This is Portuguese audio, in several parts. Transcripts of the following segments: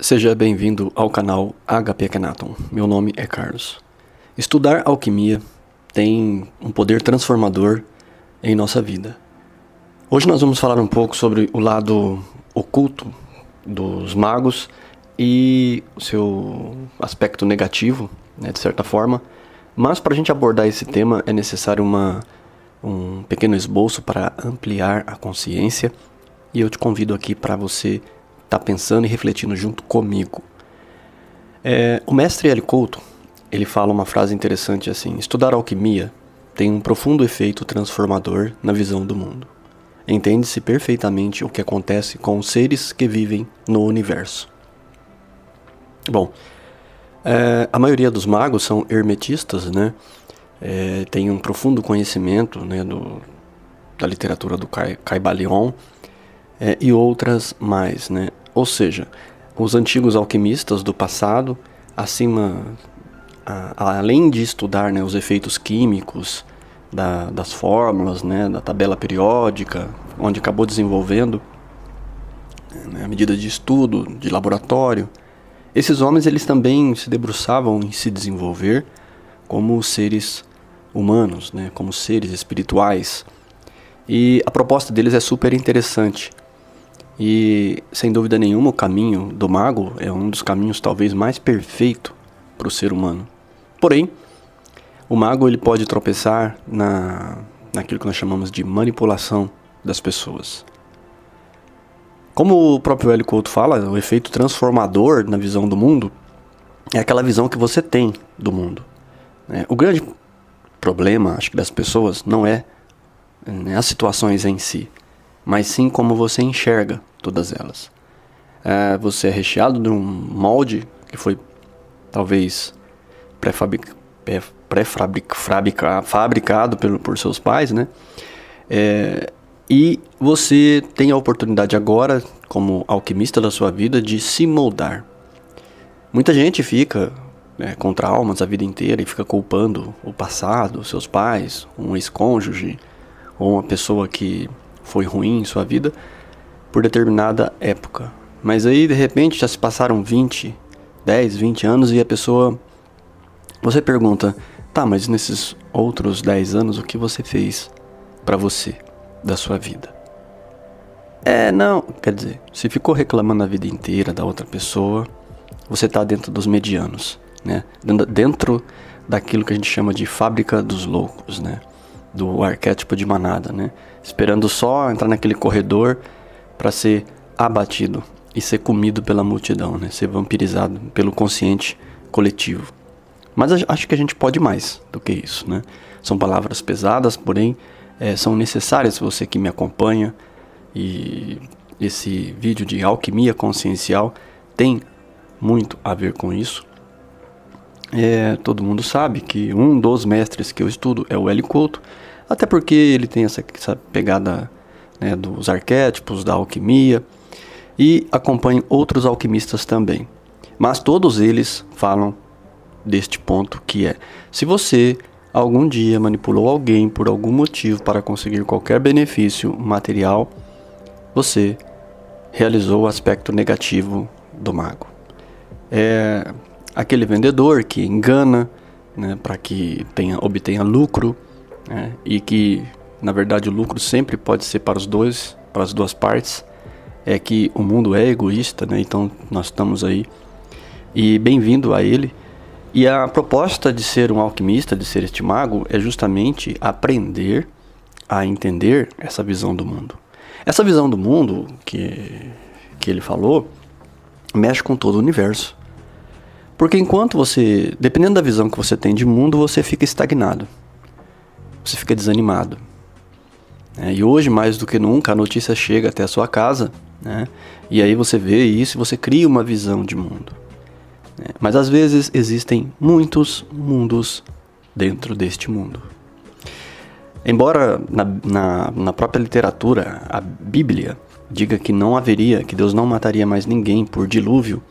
Seja bem-vindo ao canal HP Kenaton. Meu nome é Carlos. Estudar alquimia tem um poder transformador em nossa vida. Hoje nós vamos falar um pouco sobre o lado oculto dos magos e o seu aspecto negativo, de certa forma. Mas para a gente abordar esse tema é necessário um pequeno esboço para ampliar a consciência. E eu te convido aqui para você estar pensando e refletindo junto comigo. O mestre L. Couto, ele fala uma frase interessante assim: estudar alquimia tem um profundo efeito transformador na visão do mundo. Entende-se perfeitamente o que acontece com os seres que vivem no universo. Bom, a maioria dos magos são hermetistas, né? Tem um profundo conhecimento, né, da literatura do Caibalion e outras mais, né? Ou seja, os antigos alquimistas do passado, além de estudar, né, os efeitos químicos das fórmulas, né, da tabela periódica, onde acabou desenvolvendo, né, a medida de estudo, de laboratório, esses homens eles também se debruçavam em se desenvolver como seres humanos, né, como seres espirituais. E a proposta deles é super interessante. E, sem dúvida nenhuma, o caminho do mago é um dos caminhos talvez mais perfeito para o ser humano. Porém, o mago ele pode tropeçar naquilo que nós chamamos de manipulação das pessoas. Como o próprio L. Couto fala, o efeito transformador na visão do mundo é aquela visão que você tem do mundo. O grande problema, acho que, das pessoas não é as situações em si, mas sim como você enxerga todas elas. Você é recheado de um molde que foi talvez fabricado por seus pais, né? E você tem a oportunidade agora, como alquimista da sua vida, de se moldar. Muita gente fica com traumas a vida inteira e fica culpando o passado, seus pais, um ex-cônjuge ou uma pessoa que foi ruim em sua vida por determinada época. Mas aí, de repente, já se passaram 10, 20 anos e a pessoa... Você pergunta, tá, mas nesses outros 10 anos, o que você fez pra você, da sua vida? Não, quer dizer, se ficou reclamando a vida inteira da outra pessoa, você tá dentro dos medianos, né? Dentro daquilo que a gente chama de fábrica dos loucos, né? Do arquétipo de manada, né? Esperando só entrar naquele corredor para ser abatido e ser comido pela multidão, né? Ser vampirizado pelo consciente coletivo. Mas acho que a gente pode mais do que isso, né? São palavras pesadas, porém são necessárias. Você que me acompanha, e esse vídeo de alquimia consciencial tem muito a ver com isso. Todo mundo sabe que um dos mestres que eu estudo é o L. Couto, até porque ele tem essa pegada, né, dos arquétipos, da alquimia, e acompanho outros alquimistas também. Mas todos eles falam deste ponto que se você algum dia manipulou alguém por algum motivo para conseguir qualquer benefício material, você realizou o aspecto negativo do mago. Aquele vendedor que engana, né, para que obtenha lucro, né, e que, na verdade, o lucro sempre pode ser para as duas partes. É que o mundo é egoísta, né, então nós estamos aí. E bem-vindo a ele. E a proposta de ser um alquimista, de ser este mago, é justamente aprender a entender essa visão do mundo. Essa visão do mundo que ele falou mexe com todo o universo. Porque enquanto você, dependendo da visão que você tem de mundo, você fica estagnado. Você fica desanimado. E hoje, mais do que nunca, a notícia chega até a sua casa, né? E aí você vê isso e você cria uma visão de mundo. Mas às vezes existem muitos mundos dentro deste mundo. Embora na própria literatura, a Bíblia diga que que Deus não mataria mais ninguém por dilúvio,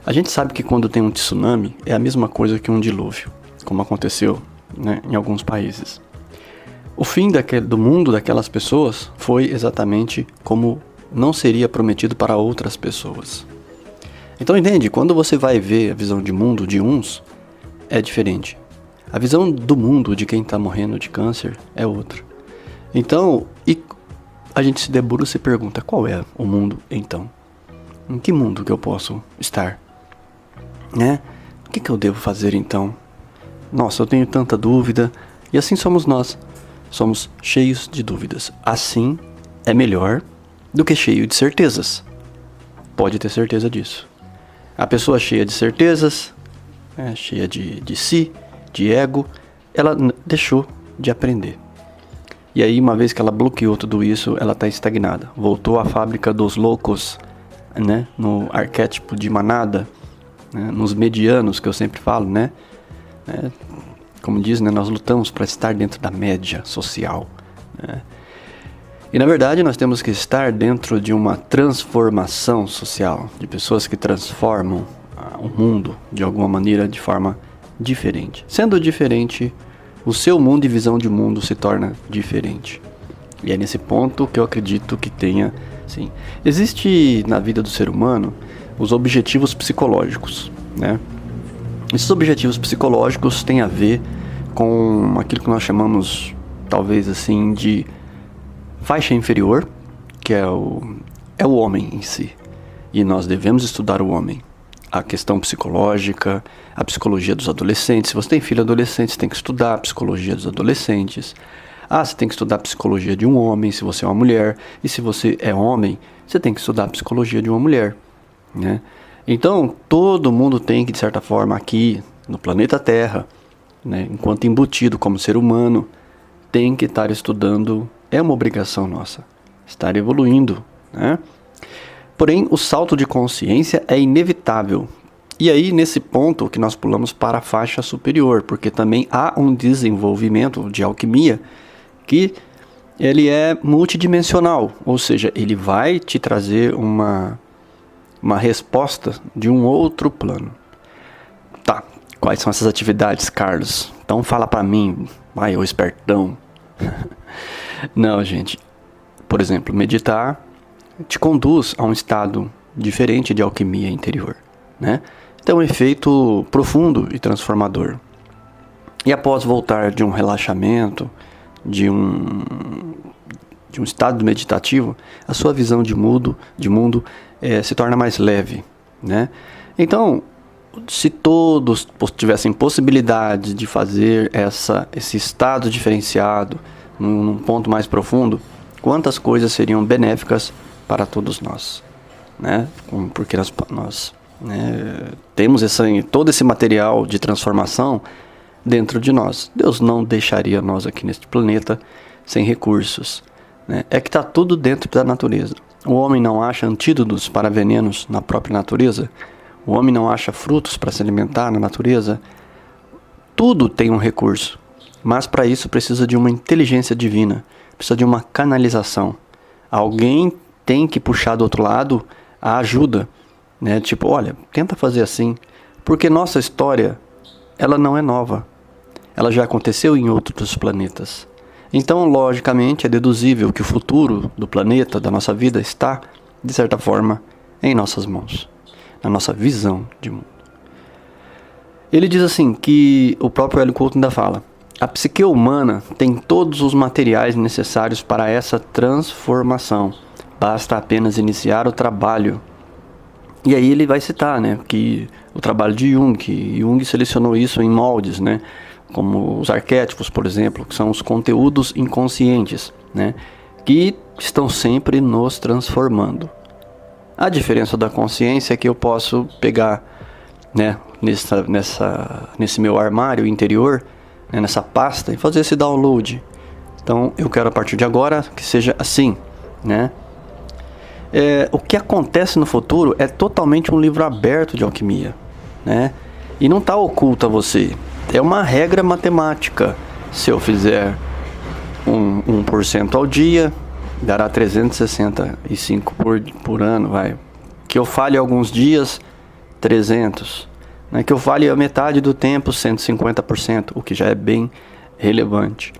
a gente sabe que quando tem um tsunami é a mesma coisa que um dilúvio, como aconteceu, né, em alguns países. O fim do mundo daquelas pessoas foi exatamente como não seria prometido para outras pessoas. Então entende, quando você vai ver a visão de mundo de uns, é diferente. A visão do mundo de quem está morrendo de câncer é outra. Então, e a gente se debruça e se pergunta, qual é o mundo então? Em que mundo que eu posso estar? Né? O que eu devo fazer então? Nossa, eu tenho tanta dúvida. E assim somos nós. Somos cheios de dúvidas. Assim é melhor do que cheio de certezas. Pode ter certeza disso. A pessoa cheia de certezas, cheia de si, de ego, ela deixou de aprender. E aí, uma vez que ela bloqueou tudo isso, ela está estagnada. Voltou à fábrica dos loucos, né? No arquétipo de manada, né? Nos medianos, que eu sempre falo, né? Como diz, né? Nós lutamos para estar dentro da média social, né? E na verdade nós temos que estar dentro de uma transformação social, de pessoas que transformam o mundo de alguma maneira de forma diferente. Sendo diferente, o seu mundo e visão de mundo se torna diferente. E é nesse ponto que eu acredito que tenha, sim. Existe na vida do ser humano os objetivos psicológicos, né? Esses objetivos psicológicos têm a ver com aquilo que nós chamamos, talvez assim, de faixa inferior, que é o homem em si. E nós devemos estudar o homem. A questão psicológica, a psicologia dos adolescentes. Se você tem filho adolescente, você tem que estudar a psicologia dos adolescentes. Você tem que estudar a psicologia de um homem, se você é uma mulher. E se você é homem, você tem que estudar a psicologia de uma mulher, né? Então, todo mundo tem que, de certa forma, aqui no planeta Terra, né, enquanto embutido como ser humano, tem que estar estudando. É uma obrigação nossa estar evoluindo, né? Porém, o salto de consciência é inevitável. E aí, nesse ponto que nós pulamos para a faixa superior, porque também há um desenvolvimento de alquimia que ele é multidimensional, ou seja, ele vai te trazer uma resposta de um outro plano. Tá, quais são essas atividades, Carlos? Então fala para mim, vai, ô espertão. Não, gente. Por exemplo, meditar te conduz a um estado diferente de alquimia interior, né? Então, um efeito profundo e transformador. E após voltar de um relaxamento, de um estado meditativo, a sua visão de mundo se torna mais leve, né? Então, se todos tivessem possibilidade de fazer esse estado diferenciado num ponto mais profundo, quantas coisas seriam benéficas para todos nós, né? Porque nós temos todo esse material de transformação dentro de nós. Deus não deixaria nós aqui neste planeta sem recursos, né? É que está tudo dentro da natureza. O homem não acha antídotos para venenos na própria natureza. O homem não acha frutos para se alimentar na natureza. Tudo tem um recurso, mas para isso precisa de uma inteligência divina, precisa de uma canalização. Alguém tem que puxar do outro lado a ajuda, né? Tipo, olha, tenta fazer assim, porque nossa história, ela não é nova. Ela já aconteceu em outros planetas. Então, logicamente, é deduzível que o futuro do planeta, da nossa vida, está, de certa forma, em nossas mãos, na nossa visão de mundo. Ele diz assim, que o próprio Hélio Couto ainda fala: a psique humana tem todos os materiais necessários para essa transformação. Basta apenas iniciar o trabalho. E aí ele vai citar, né, que o trabalho de Jung selecionou isso em moldes, né, como os arquétipos, por exemplo, que são os conteúdos inconscientes, né, que estão sempre nos transformando. A diferença da consciência é que eu posso pegar, né, nesse meu armário interior, né, nessa pasta, e fazer esse download. Então eu quero a partir de agora que seja assim, né? O que acontece no futuro é totalmente um livro aberto de alquimia, né? E não está oculto a você. É uma regra matemática. Se eu fizer 1% ao dia, dará 365 por ano, vai. Que eu falhe alguns dias, 300. Né? Que eu falhe a metade do tempo, 150%, o que já é bem relevante.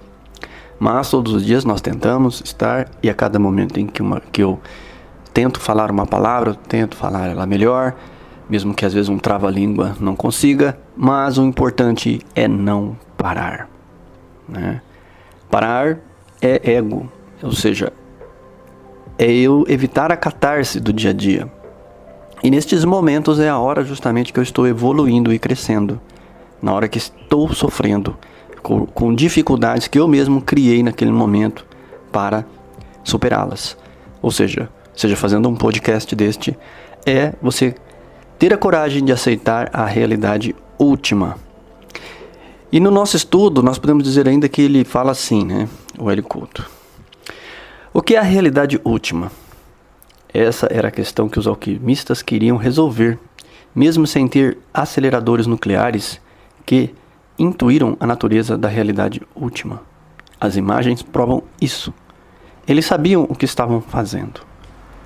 Mas todos os dias nós tentamos estar, e a cada momento em que eu tento falar uma palavra, eu tento falar ela melhor, mesmo que às vezes um trava-língua não consiga, mas o importante é não parar, né? Parar é ego, ou seja, é eu evitar a catarse do dia a dia. E nestes momentos é a hora justamente que eu estou evoluindo e crescendo, na hora que estou sofrendo com dificuldades que eu mesmo criei naquele momento para superá-las. Ou seja fazendo um podcast deste, é você ter a coragem de aceitar a realidade última. E no nosso estudo, nós podemos dizer ainda que ele fala assim, né? O Hélio Couto. O que é a realidade última? Essa era a questão que os alquimistas queriam resolver, mesmo sem ter aceleradores nucleares que intuíram a natureza da realidade última. As imagens provam isso. Eles sabiam o que estavam fazendo.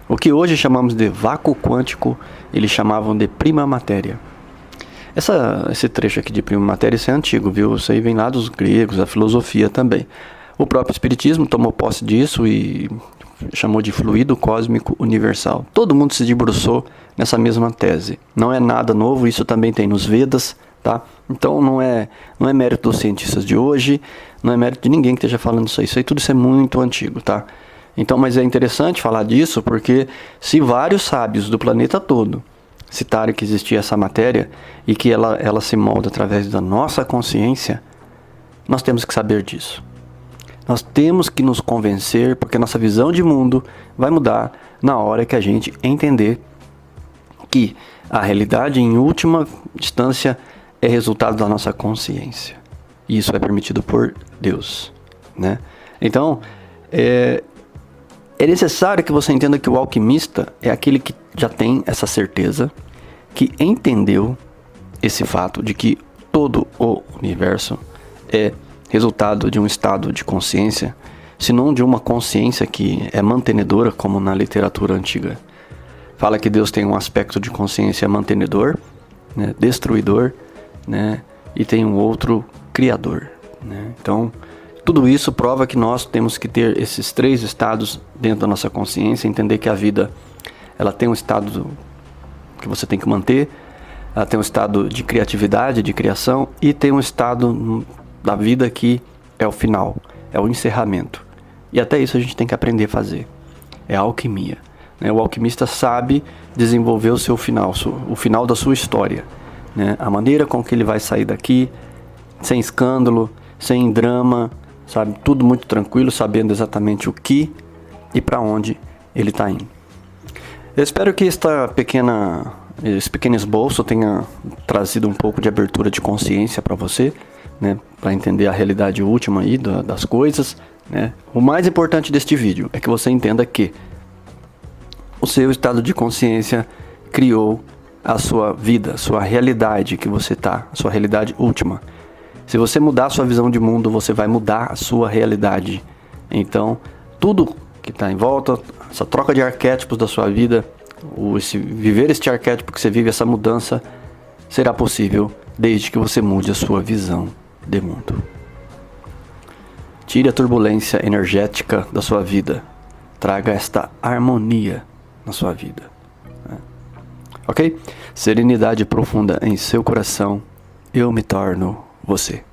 O que hoje chamamos de vácuo quântico, eles chamavam de prima matéria. Esse trecho aqui de prima matéria, isso é antigo, viu? Isso aí vem lá dos gregos, a filosofia também. O próprio espiritismo tomou posse disso e chamou de fluido cósmico universal. Todo mundo se debruçou nessa mesma tese. Não é nada novo, isso também tem nos Vedas, tá? Então não é mérito dos cientistas de hoje, não é mérito de ninguém que esteja falando isso aí. Isso aí tudo isso é muito antigo, tá? Então, mas é interessante falar disso porque se vários sábios do planeta todo citarem que existia essa matéria e que ela se molda através da nossa consciência, nós temos que saber disso. Nós temos que nos convencer, porque nossa visão de mundo vai mudar na hora que a gente entender que a realidade, em última instância, é resultado da nossa consciência. E isso é permitido por Deus, né? Então, é necessário que você entenda que o alquimista é aquele que já tem essa certeza, que entendeu esse fato de que todo o universo é resultado de um estado de consciência, se não de uma consciência que é mantenedora, como na literatura antiga. Fala que Deus tem um aspecto de consciência mantenedor, né, destruidor, né, e tem um outro criador, né? Então, tudo isso prova que nós temos que ter esses três estados dentro da nossa consciência, entender que a vida ela tem um estado que você tem que manter, ela tem um estado de criatividade, de criação, e tem um estado da vida que é o final, é o encerramento. E até isso a gente tem que aprender a fazer. É a alquimia, né? O alquimista sabe desenvolver o seu final, o final da sua história, né? A maneira com que ele vai sair daqui, sem escândalo, sem drama, sabe? Tudo muito tranquilo, sabendo exatamente o que e para onde ele está indo. Eu espero que esse pequeno esboço tenha trazido um pouco de abertura de consciência para você, né? Para entender a realidade última aí das coisas, né? O mais importante deste vídeo é que você entenda que o seu estado de consciência criou a sua vida, a sua realidade que você está, a sua realidade última. Se você mudar a sua visão de mundo, você vai mudar a sua realidade. Então, tudo que está em volta, essa troca de arquétipos da sua vida, viver este arquétipo que você vive, essa mudança, será possível desde que você mude a sua visão de mundo. Tire a turbulência energética da sua vida. Traga esta harmonia na sua vida. Ok? Serenidade profunda em seu coração. Eu me torno você.